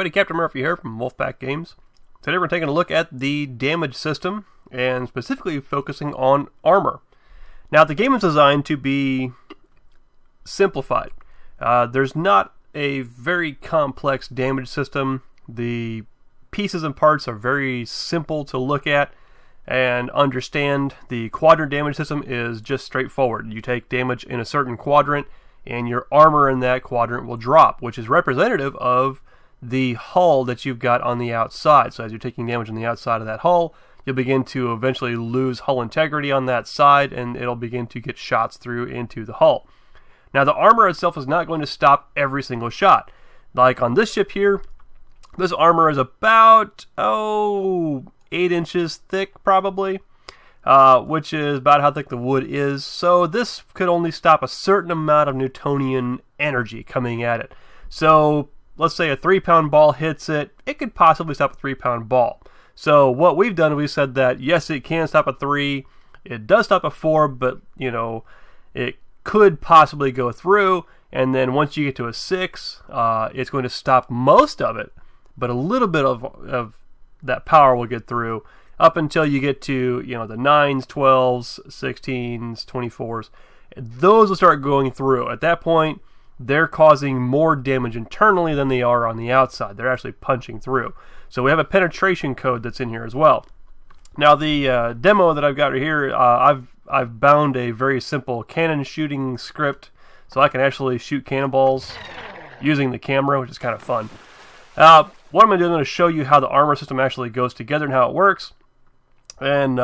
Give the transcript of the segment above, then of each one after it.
everybody, Captain Murphy here from Wolfpack Games. Today we're taking a look at the damage system and specifically focusing on armor. Now the game is designed to be simplified. There's not a very complex damage system. The pieces and parts are very simple to look at and understand. The quadrant damage system is just straightforward. You take damage in a certain quadrant and your armor in that quadrant will drop, which is representative of the hull that you've got on the outside. So as you're taking damage on the outside of that hull, you'll begin to eventually lose hull integrity on that side, and it'll begin to get shots through into the hull. Now the armor itself is not going to stop every single shot. Like on this ship here, this armor is about 8 inches thick probably, which is about how thick the wood is. So this could only stop a certain amount of Newtonian energy coming at it. So let's say a 3-pound ball hits it, it could possibly stop a 3-pound ball. So what we've done, we said that yes, it can stop a 3, it does stop a 4, but you know, it could possibly go through, and then once you get to a 6, it's going to stop most of it, but a little bit of that power will get through up until you get to, you know, the 9s, 12s, 16s, 24s. Those will start going through. At that point, they're causing more damage internally than they are on the outside. They're actually punching through. So we have a penetration code that's in here as well. Now the demo that I've got right here, I've bound a very simple cannon shooting script, so I can actually shoot cannonballs using the camera, which is kind of fun. What I'm going to do, I'm going to show you how the armor system actually goes together and how it works, and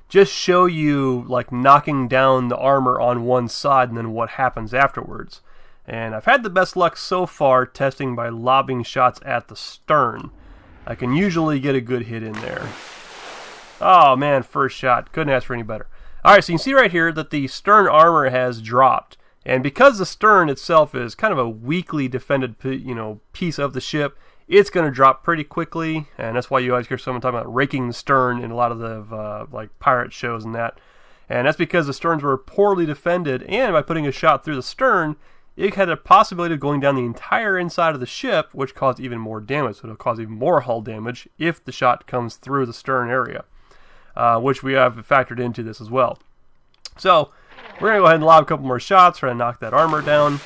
just show you like knocking down the armor on one side and then what happens afterwards. And I've had the best luck so far testing by lobbing shots at the stern. I can usually get a good hit in there. Oh man, first shot. Couldn't ask for any better. Alright, so you can see right here that the stern armor has dropped. And because the stern itself is kind of a weakly defended piece of the ship, it's going to drop pretty quickly. And that's why you always hear someone talking about raking the stern in a lot of the like pirate shows and that. And that's because the sterns were poorly defended, and by putting a shot through the stern, it had a possibility of going down the entire inside of the ship, which caused even more damage. So it'll cause even more hull damage if the shot comes through the stern area, which we have factored into this as well. So we're going to go ahead and lob a couple more shots, try to knock that armor down.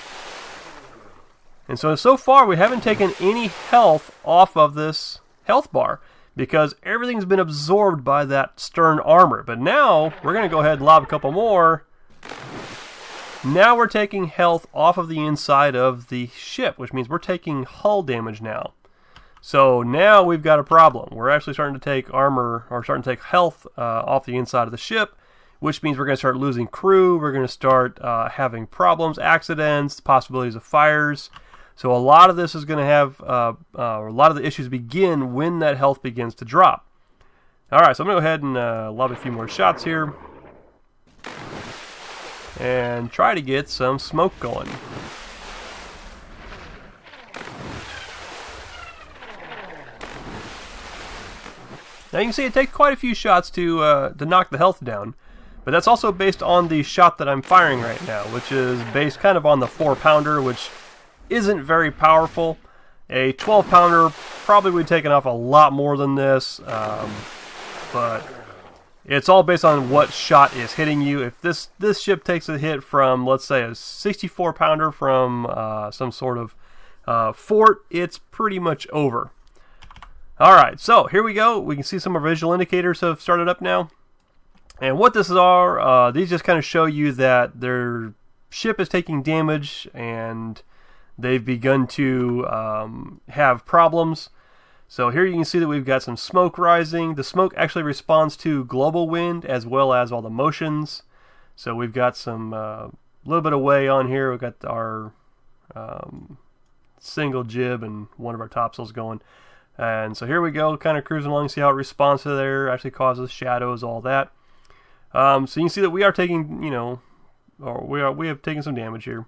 And so far we haven't taken any health off of this health bar because everything's been absorbed by that stern armor. But now we're going to go ahead and lob a couple more. Now we're taking health off of the inside of the ship, which means we're taking hull damage now. So now we've got a problem. We're actually starting to take armor, or starting to take health off the inside of the ship, which means we're going to start losing crew. We're going to start having problems, accidents, possibilities of fires. So a lot of this is going to have, a lot of the issues begin when that health begins to drop. Alright, so I'm going to go ahead and lob a few more shots here and try to get some smoke going. Now you can see it takes quite a few shots to knock the health down, but that's also based on the shot that I'm firing right now, which is based kind of on the 4-pounder, which isn't very powerful. A 12-pounder probably would have taken off a lot more than this, but it's all based on what shot is hitting you. If this ship takes a hit from, let's say, a 64-pounder from some sort of fort, it's pretty much over. Alright, so here we go. We can see some of our visual indicators have started up now. And what this are, these just kind of show you that their ship is taking damage and they've begun to have problems. So here you can see that we've got some smoke rising. The smoke actually responds to global wind as well as all the motions. So we've got some little bit of way on here. We've got our single jib and one of our topsails going. And so here we go, kind of cruising along, see how it responds to there, actually causes shadows, all that. So you can see that we are taking, we have taken some damage here.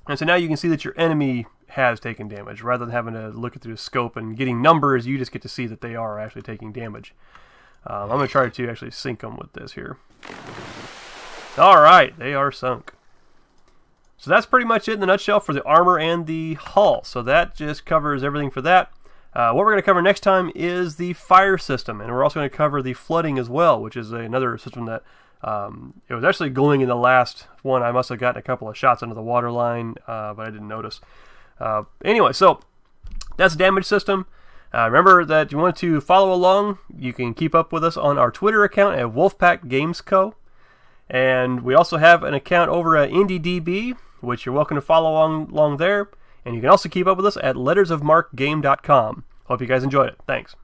And so now you can see that your enemy has taken damage. Rather than having to look it through the scope and getting numbers, you just get to see that they are actually taking damage. I'm going to try to actually sink them with this here. Alright, they are sunk. So that's pretty much it in the nutshell for the armor and the hull. So that just covers everything for that. What we're going to cover next time is the fire system, and we're also going to cover the flooding as well, which is another system that it was actually going in the last one. I must have gotten a couple of shots under the water line, but I didn't notice. Anyway, so that's the damage system. Remember that if you want to follow along, you can keep up with us on our Twitter account at Wolfpack Games Co. And we also have an account over at IndieDB, which you're welcome to follow along there. And you can also keep up with us at lettersofmarquegame.com. Hope you guys enjoyed it. Thanks.